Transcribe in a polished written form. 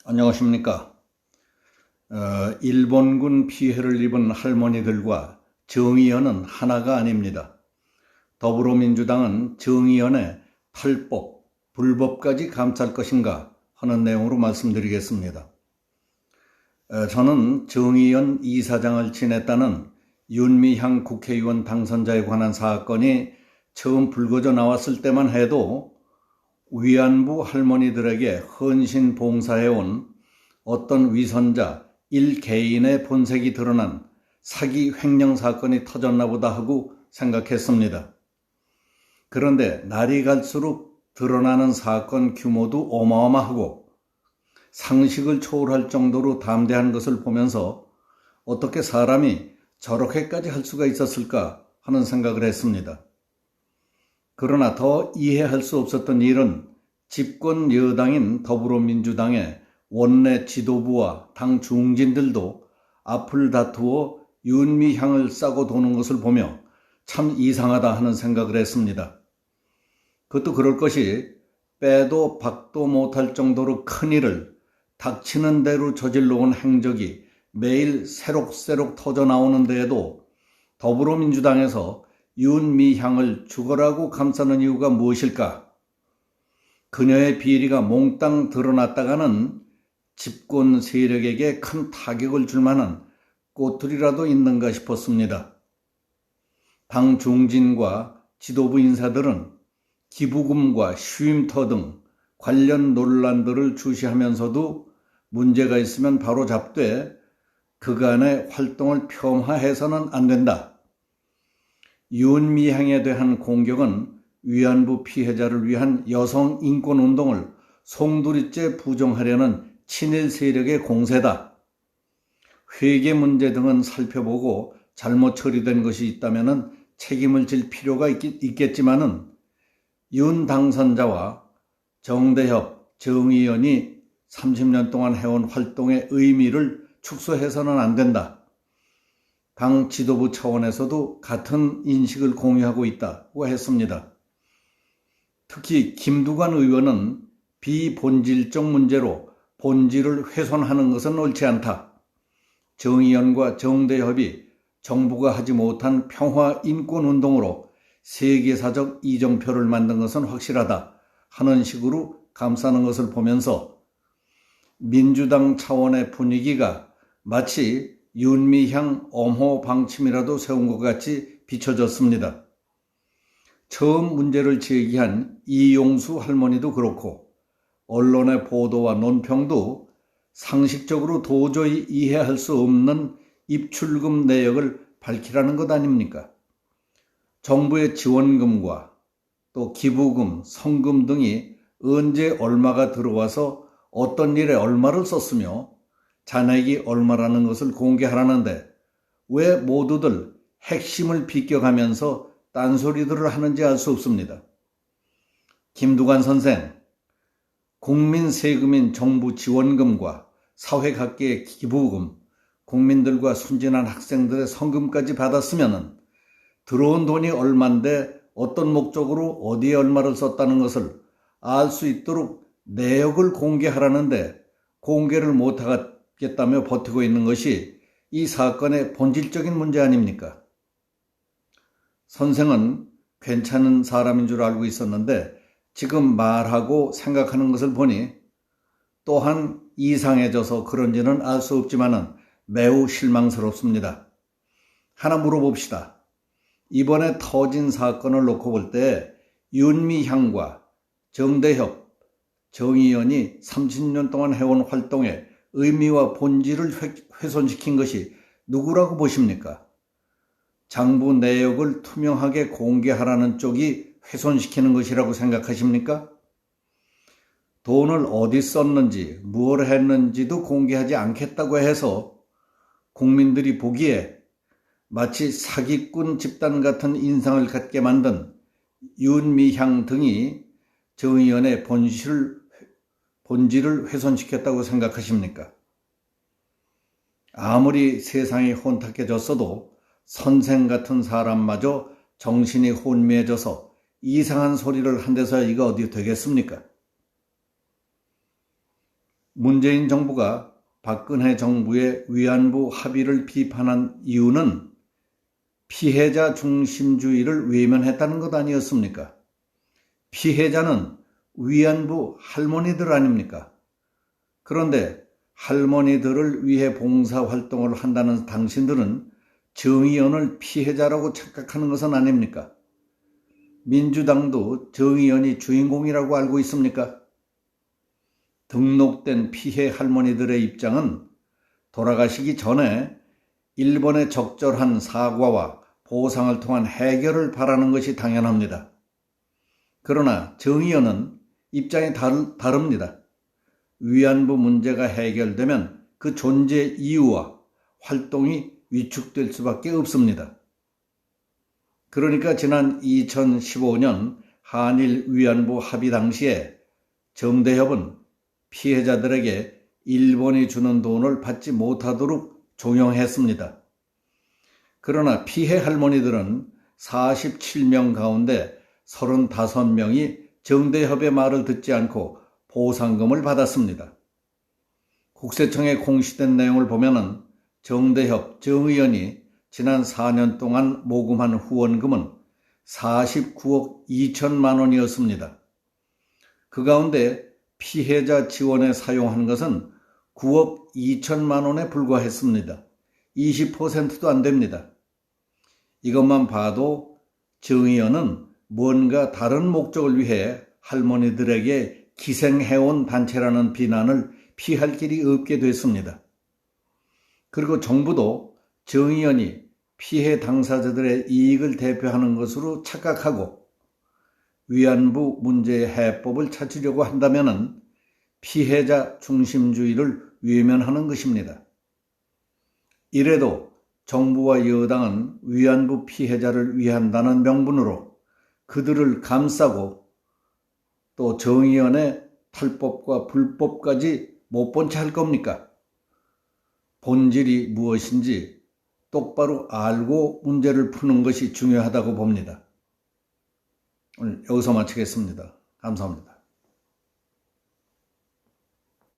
안녕하십니까. 일본군 피해를 입은 할머니들과 정의연은 하나가 아닙니다. 더불어민주당은 정의연의 탈법, 불법까지 감쌀 것인가 하는 내용으로 말씀드리겠습니다. 저는 정의연 이사장을 지냈다는 윤미향 국회의원 당선자에 관한 사건이 처음 불거져 나왔을 때만 해도 위안부 할머니들에게 헌신 봉사해온 어떤 위선자 일개인의 본색이 드러난 사기 횡령 사건이 터졌나 보다 하고 생각했습니다. 그런데 날이 갈수록 드러나는 사건 규모도 어마어마하고 상식을 초월할 정도로 담대한 것을 보면서 어떻게 사람이 저렇게까지 할 수가 있었을까 하는 생각을 했습니다. 그러나 더 이해할 수 없었던 일은 집권 여당인 더불어민주당의 원내 지도부와 당 중진들도 앞을 다투어 윤미향을 싸고 도는 것을 보며 참 이상하다 하는 생각을 했습니다. 그것도 그럴 것이 빼도 박도 못할 정도로 큰 일을 닥치는 대로 저질러 온 행적이 매일 새록새록 터져나오는 데에도 더불어민주당에서 윤미향을 죽어라고 감싸는 이유가 무엇일까? 그녀의 비리가 몽땅 드러났다가는 집권 세력에게 큰 타격을 줄 만한 꼬투리라도 있는가 싶었습니다. 당 중진과 지도부 인사들은 기부금과 쉼터 등 관련 논란들을 주시하면서도 문제가 있으면 바로 잡되 그간의 활동을 폄하해서는 안 된다. 윤미향에 대한 공격은 위안부 피해자를 위한 여성 인권 운동을 송두리째 부정하려는 친일 세력의 공세다. 회계 문제 등은 살펴보고 잘못 처리된 것이 있다면 책임을 질 필요가 있겠지만은 윤 당선자와 정대협, 정의연이 30년 동안 해온 활동의 의미를 축소해서는 안 된다. 당 지도부 차원에서도 같은 인식을 공유하고 있다고 했습니다. 특히 김두관 의원은 비본질적 문제로 본질을 훼손하는 것은 옳지 않다. 정의연과 정대협이 정부가 하지 못한 평화 인권 운동으로 세계사적 이정표를 만든 것은 확실하다 하는 식으로 감싸는 것을 보면서 민주당 차원의 분위기가 마치 윤미향 엄호 방침이라도 세운 것 같이 비춰졌습니다. 처음 문제를 제기한 이용수 할머니도 그렇고 언론의 보도와 논평도 상식적으로 도저히 이해할 수 없는 입출금 내역을 밝히라는 것 아닙니까? 정부의 지원금과 또 기부금, 성금 등이 언제 얼마가 들어와서 어떤 일에 얼마를 썼으며 잔액이 얼마라는 것을 공개하라는데 왜 모두들 핵심을 비껴가면서 딴소리들을 하는지 알 수 없습니다. 김두관 선생, 국민 세금인 정부 지원금과 사회각계의 기부금, 국민들과 순진한 학생들의 성금까지 받았으면 들어온 돈이 얼만데 어떤 목적으로 어디에 얼마를 썼다는 것을 알 수 있도록 내역을 공개하라는데 공개를 못하겠다며 버티고 있는 것이 이 사건의 본질적인 문제 아닙니까? 선생은 괜찮은 사람인 줄 알고 있었는데 지금 말하고 생각하는 것을 보니 또한 이상해져서 그런지는 알 수 없지만은 매우 실망스럽습니다. 하나 물어봅시다. 이번에 터진 사건을 놓고 볼 때 윤미향과 정대협, 정의연이 30년 동안 해온 활동의 의미와 본질을 훼손시킨 것이 누구라고 보십니까? 장부 내역을 투명하게 공개하라는 쪽이 훼손시키는 것이라고 생각하십니까? 돈을 어디 썼는지 무엇을 했는지도 공개하지 않겠다고 해서 국민들이 보기에 마치 사기꾼 집단 같은 인상을 갖게 만든 윤미향 등이 정의연의 본질을 훼손시켰다고 생각하십니까? 아무리 세상이 혼탁해졌어도 선생 같은 사람마저 정신이 혼미해져서 이상한 소리를 한 데서 이가 어디 되겠습니까? 문재인 정부가 박근혜 정부의 위안부 합의를 비판한 이유는 피해자 중심주의를 외면했다는 것 아니었습니까? 피해자는 위안부 할머니들 아닙니까? 그런데 할머니들을 위해 봉사활동을 한다는 당신들은 정의연을 피해자라고 착각하는 것은 아닙니까? 민주당도 정의연이 주인공이라고 알고 있습니까? 등록된 피해 할머니들의 입장은 돌아가시기 전에 일본의 적절한 사과와 보상을 통한 해결을 바라는 것이 당연합니다. 그러나 정의연은 입장이 다릅니다. 위안부 문제가 해결되면 그 존재 이유와 활동이 위축될 수밖에 없습니다. 그러니까 지난 2015년 한일 위안부 합의 당시에 정대협은 피해자들에게 일본이 주는 돈을 받지 못하도록 종용했습니다. 그러나 피해 할머니들은 47명 가운데 35명이 정대협의 말을 듣지 않고 보상금을 받았습니다. 국세청에 공시된 내용을 보면은 정대협, 정의연이 지난 4년 동안 모금한 후원금은 49억 2천만 원이었습니다. 그 가운데 피해자 지원에 사용한 것은 9억 2천만 원에 불과했습니다. 20%도 안 됩니다. 이것만 봐도 정의연은 뭔가 다른 목적을 위해 할머니들에게 기생해온 단체라는 비난을 피할 길이 없게 됐습니다. 그리고 정부도 정의연이 피해 당사자들의 이익을 대표하는 것으로 착각하고 위안부 문제의 해법을 찾으려고 한다면 피해자 중심주의를 외면하는 것입니다. 이래도 정부와 여당은 위안부 피해자를 위한다는 명분으로 그들을 감싸고 또 정의연의 탈법과 불법까지 못 본 채 할 겁니까? 본질이 무엇인지 똑바로 알고 문제를 푸는 것이 중요하다고 봅니다. 오늘 여기서 마치겠습니다. 감사합니다.